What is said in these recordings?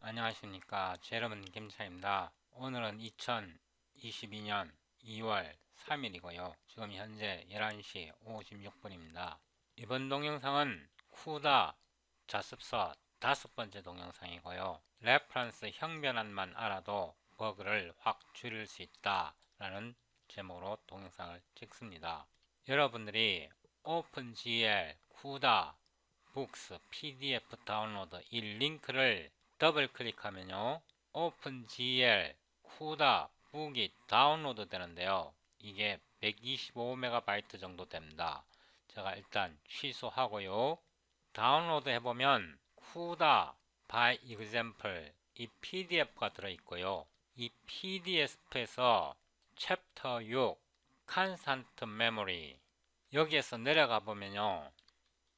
안녕하십니까. 제 여러분 김차입니다. 오늘은 2022년 2월 3일이고요. 지금 현재 11시 56분입니다. 이번 동영상은 쿠다 자습서 5번째 동영상이고요. 레퍼런스 형변환만 알아도 버그를 확 줄일 수 있다 라는 제목으로 동영상을 찍습니다. 여러분들이 오픈GL 쿠다 북스 PDF 다운로드 이 링크를 더블 클릭하면요, 오픈GL 쿠다 북이 다운로드 되는데요. 이게 125MB 정도 됩니다. 제가 일단 취소하고요. 다운로드 해보면 쿠다 by example 이 PDF가 들어있고요. 이 PDF에서 챕터 6 constant memory 여기에서 내려가 보면요,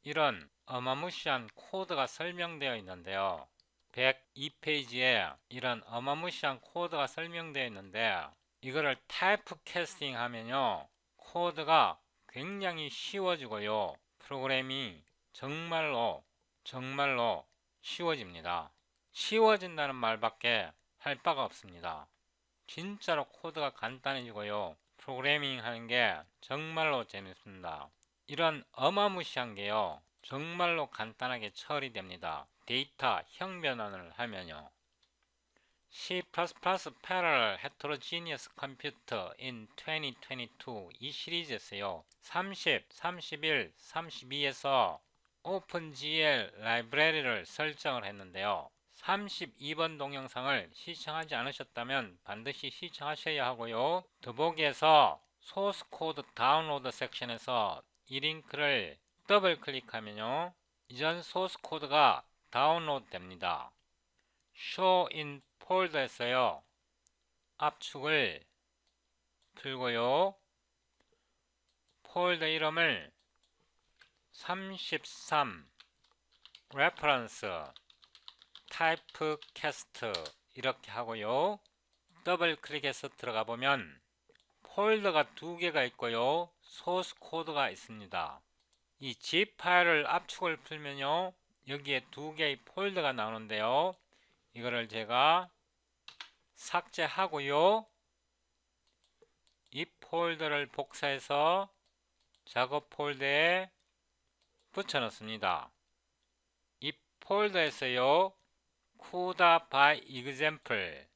이런 어마무시한 코드가 설명되어 있는데요. 102페이지에 이런 어마무시한 코드가 설명되어 있는데, 이거를 타입 캐스팅 하면요, 코드가 굉장히 쉬워지고요, 프로그램이 정말로 쉬워집니다. 쉬워진다는 말밖에 할 바가 없습니다. 진짜로 코드가 간단해지고요, 프로그래밍 하는 게 정말로 재밌습니다. 이런 어마무시한 게요, 정말로 간단하게 처리됩니다. 데이터 형변환을 하면요. C++ Parallel Heterogeneous Computer in 2022 이 시리즈에서요, 30, 31, 32에서 OpenGL 라이브러리를 설정을 했는데요. 32번 동영상을 시청하지 않으셨다면 반드시 시청하셔야 하고요. 더보기에서 소스 코드 다운로드 섹션에서 이 링크를 더블 클릭하면요, 이전 소스 코드가 다운로드 됩니다. Show in Folder에서요, 압축을 풀고요, 폴더 이름을 33 Reference Typecast 이렇게 하고요, 더블 클릭해서 들어가 보면 폴더가 2개가 있고요, 소스 코드가 있습니다. 이 zip 파일을 압축을 풀면요, 여기에 2개의 폴더가 나오는데요, 이거를 제가 삭제하고요, 이 폴더를 복사해서 작업 폴더에 붙여 넣습니다. 이 폴더에서요, 쿠다 by example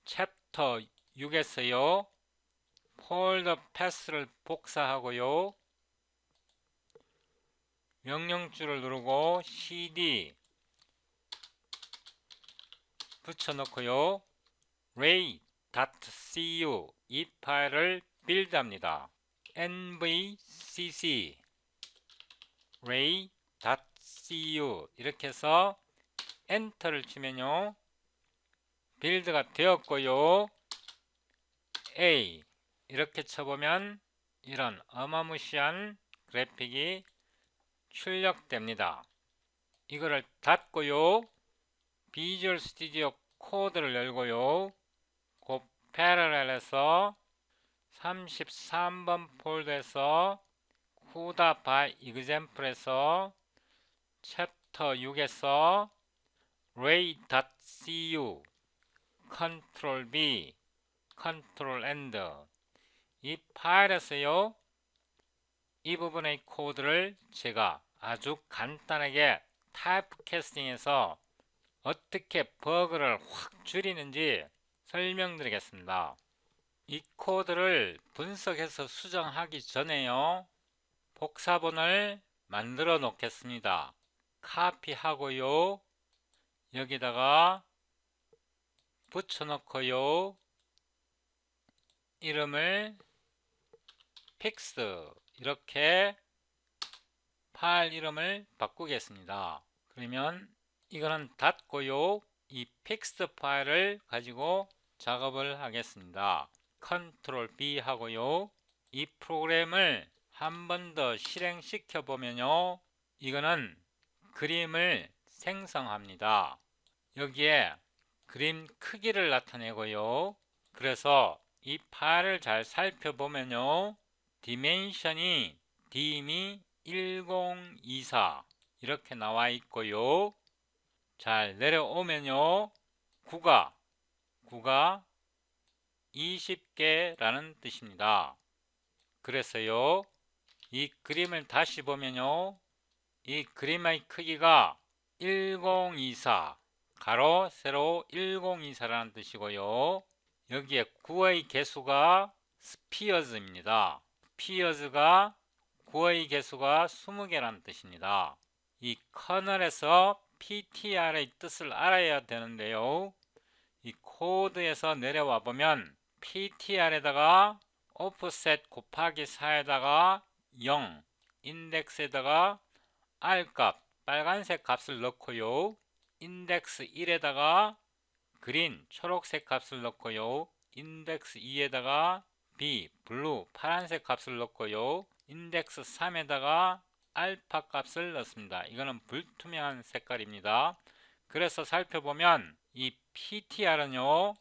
챕터 6에서요, 폴더 패스를 복사하고요, 명령줄을 누르고 cd 붙여넣고요, ray.cu 이 파일을 빌드합니다. nvcc ray.cu 이렇게 해서 엔터를 치면요, 빌드가 되었고요, A 이렇게 쳐보면 이런 어마무시한 그래픽이 출력됩니다. 이거를 닫고요, 비주얼 스튜디오 코드를 열고요, 그 패러렐에서 33번 폴더에서 쿠다 바이 example에서 챕터 6에서 ray.cu 컨트롤 B 컨트롤 엔드 이 파일에서요, 이 부분의 코드를 제가 아주 간단하게 타입캐스팅해서 어떻게 버그를 확 줄이는지 설명드리겠습니다. 이 코드를 분석해서 수정하기 전에요, 복사본을 만들어 놓겠습니다. 카피하고요, 여기다가 붙여 놓고요, 이름을 fix 이렇게 파일 이름을 바꾸겠습니다. 그러면 이거는 닫고요, 이 fix 파일을 가지고 작업을 하겠습니다. 컨트롤 B 하고요, 이 프로그램을 한 번 더 실행시켜 보면요, 이거는 그림을 생성합니다. 여기에 그림 크기를 나타내고요, 그래서 이 파일을 잘 살펴보면요, 디멘션이 dim이 1024 이렇게 나와 있고요, 잘 내려오면요, 9가 20개라는 뜻입니다. 그래서요, 이 그림을 다시 보면요, 이 그림의 크기가 1024 가로 세로 1024라는 뜻이고요, 여기에 9의 개수가 스피어즈입니다. 스피어즈가 9의 개수가 20개라는 뜻입니다. 이 커널에서 PTR의 뜻을 알아야 되는데요, 이 코드에서 내려와 보면 PTR에다가 오프셋 곱하기 4에다가 0, 인덱스에다가 R값, 빨간색 값을 넣고요, 인덱스 1에다가 그린, 초록색 값을 넣고요, 인덱스 2에다가 B, 블루, 파란색 값을 넣고요, 인덱스 3에다가 알파 값을 넣습니다. 이거는 불투명한 색깔입니다. 그래서 살펴보면 이 PTR은요,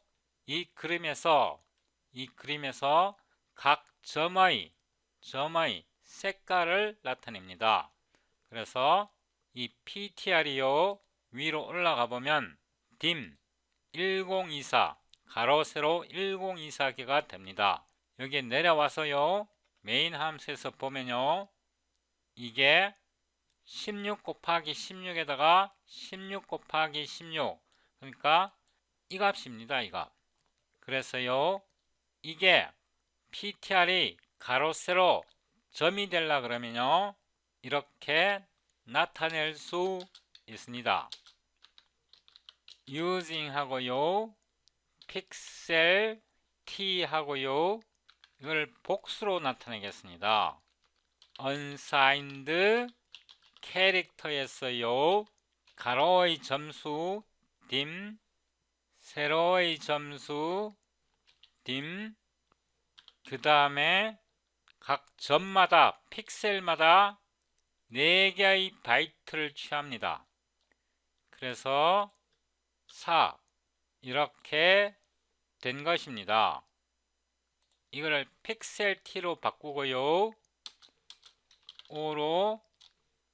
이 그림에서 각 점의 색깔을 나타냅니다. 그래서 이 PTR이요, 위로 올라가 보면 dim 1024 가로 세로 1024개가 됩니다. 여기 내려와서요, 메인 함수에서 보면요, 이게 16 곱하기 16에다가 16 곱하기 16, 그러니까 이 값입니다. 이 값. 그래서요, 이게 PTR이 가로 세로 점이 되려 그러면요, 이렇게 나타낼 수 있습니다. using 하고요, 픽셀 t 하고요, 이걸 복수로 나타내겠습니다. unsigned 캐릭터에서요, 가로의 점수 dim, 세로의 점수 dim, 그 다음에 각 점마다 픽셀마다 4개의 바이트를 취합니다. 그래서 4 이렇게 된 것입니다. 이거를 픽셀 t로 바꾸고요, 5로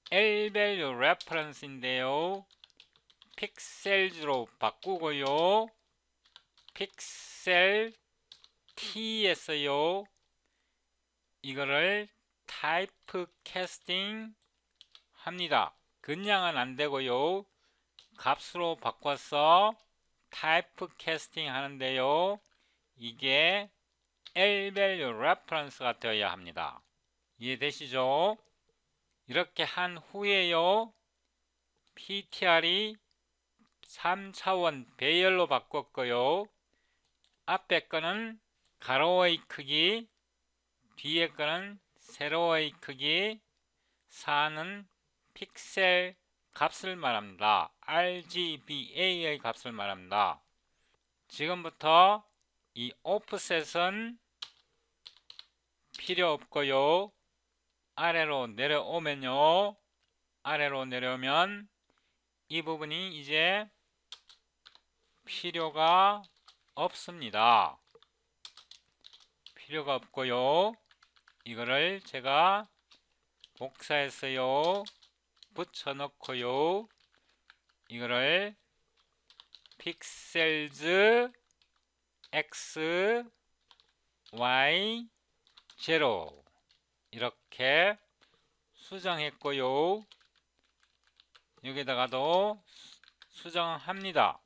L-value reference인데요, 픽셀즈로 바꾸고요, 픽셀 t에서요, 이거를 타이프 캐스팅 합니다. 그냥은 안 되고요, 값으로 바꿔서 타이프 캐스팅 하는데요, 이게 L-value reference가 되어야 합니다. 이해되시죠? 이렇게 한 후에요, PTR이 3차원 배열로 바꿨고요, 앞에 거는 가로의 크기, 뒤에 거는 세로의 크기, 4는 픽셀 값을 말합니다. RGBA의 값을 말합니다. 지금부터 이 오프셋은 필요 없고요, 아래로 내려오면요, 아래로 내려오면 이 부분이 이제 필요가 없습니다. 필요가 없고요, 이거를 제가 복사해서요, 붙여넣고요, 이거를 픽셀즈 x y 0 이렇게 수정했고요, 여기다가도 수정합니다.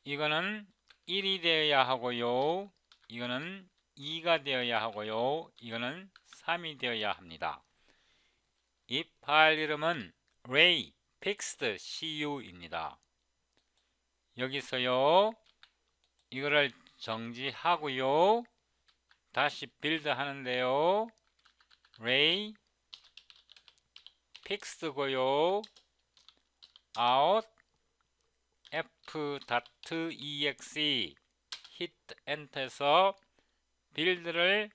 이거는 1이 되어야 하고요, 이거는 2가 되어야 하고요, 이거는 3이 되어야 합니다. 이 파일 이름은 ray fixed cu입니다. 여기서요, 이거를 정지하고요, 다시 빌드 하는데요, ray fixed고요, out f.exe hit enter에서 빌드를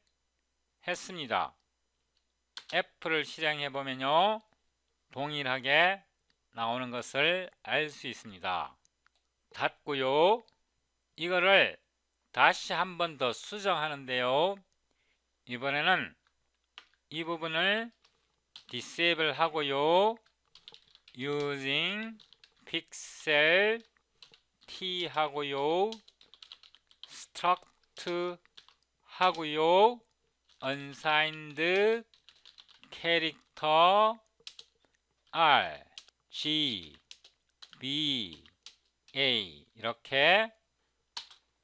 했습니다. F를 실행해 보면요, 동일하게 나오는 것을 알 수 있습니다. 닫고요, 이거를 다시 한 번 더 수정하는데요, 이번에는 이 부분을 disable 하고요, using pixel t 하고요. struct 하고요. unsigned character r, g, b, a 이렇게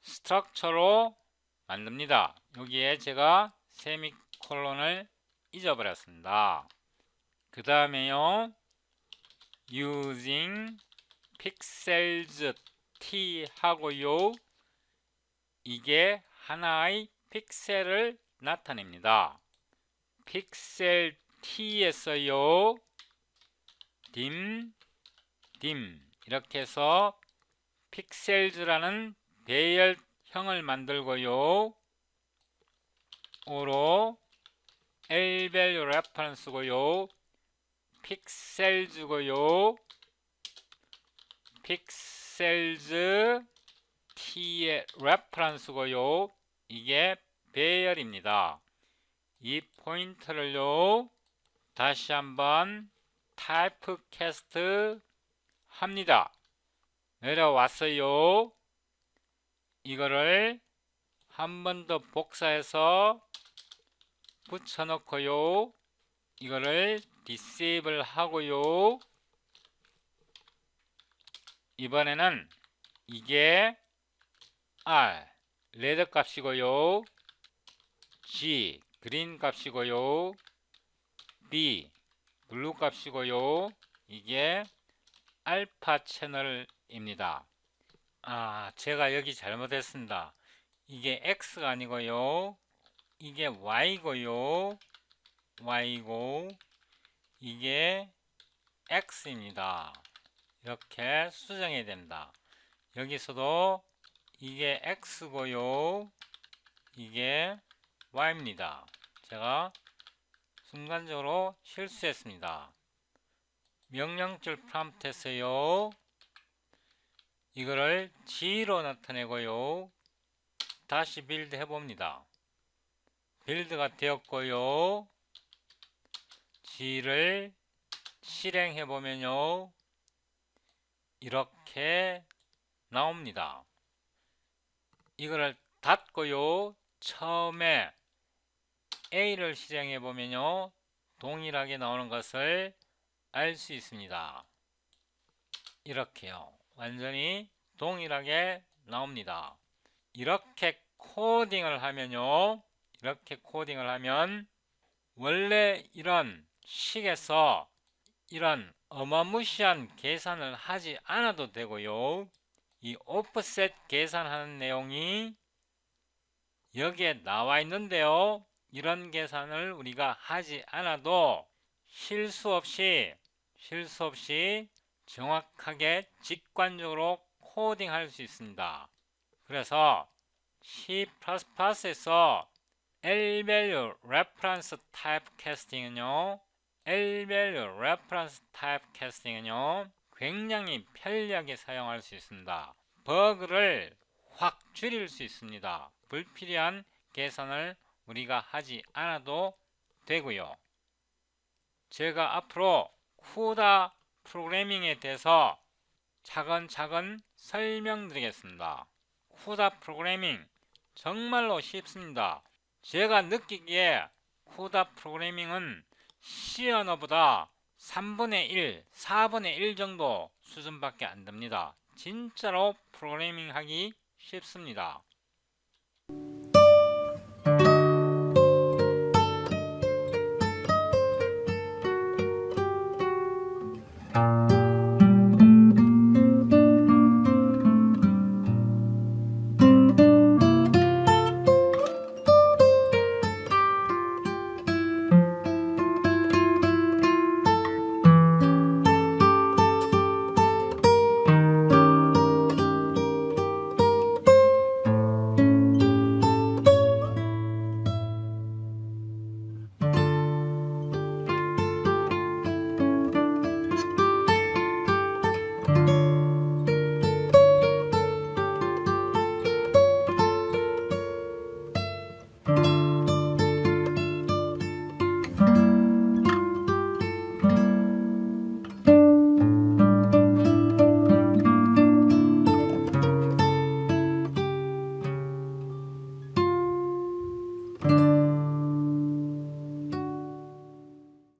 스트럭처로 만듭니다. 여기에 제가 세미콜론을 잊어버렸습니다. 그 다음에요, using pixels t 하고요. 이게 하나의 픽셀을 나타냅니다. 픽셀 t에서요, dim 이렇게 해서 픽셀즈라는 배열형을 만들고요. 오로 L밸류 레퍼런스고요. 픽셀즈고요. 픽셀즈 t의 레퍼런스고요. 이게 배열입니다. 이 포인트를요, 다시 한번 타입캐스트 합니다. 내려왔어요. 이거를 한 번 더 복사해서 붙여놓고요. 이거를 디세이블 하고요. 이번에는 이게 R 레드 값이고요. G 그린 값이고요. B 블루 값이고요. 이게 알파 채널입니다. 제가 여기 잘못했습니다. 이게 X가 아니고요. 이게 Y고요. Y고 이게 X입니다. 이렇게 수정해야 됩니다. 여기서도 이게 X고요. 이게 Y입니다. 제가 순간적으로 실수했습니다. 명령줄 프롬프트에서요, 이거를 G로 나타내고요. 다시 빌드 해봅니다. 빌드가 되었고요. G를 실행해보면요, 이렇게 나옵니다. 이거를 닫고요, 처음에 A를 실행해보면요, 동일하게 나오는 것을 알 수 있습니다. 이렇게요. 완전히 동일하게 나옵니다. 이렇게 코딩을 하면요, 이렇게 코딩을 하면 원래 이런 식에서 이런 어마무시한 계산을 하지 않아도 되고요. 이 오프셋 계산하는 내용이 여기에 나와 있는데요. 이런 계산을 우리가 하지 않아도 실수 없이 정확하게 직관적으로 코딩할 수 있습니다. 그래서 C++에서 L밸류 레퍼런스 타입캐스팅은요, 굉장히 편리하게 사용할 수 있습니다. 버그를 확 줄일 수 있습니다. 불필요한 계산을 우리가 하지 않아도 되고요. 제가 앞으로 CUDA 프로그래밍에 대해서 차근차근 설명드리겠습니다. CUDA 프로그래밍 정말로 쉽습니다. 제가 느끼기에 CUDA 프로그래밍은 C 언어보다 3분의 1, 4분의 1 정도 수준밖에 안 됩니다. 진짜로 프로그래밍 하기 쉽습니다.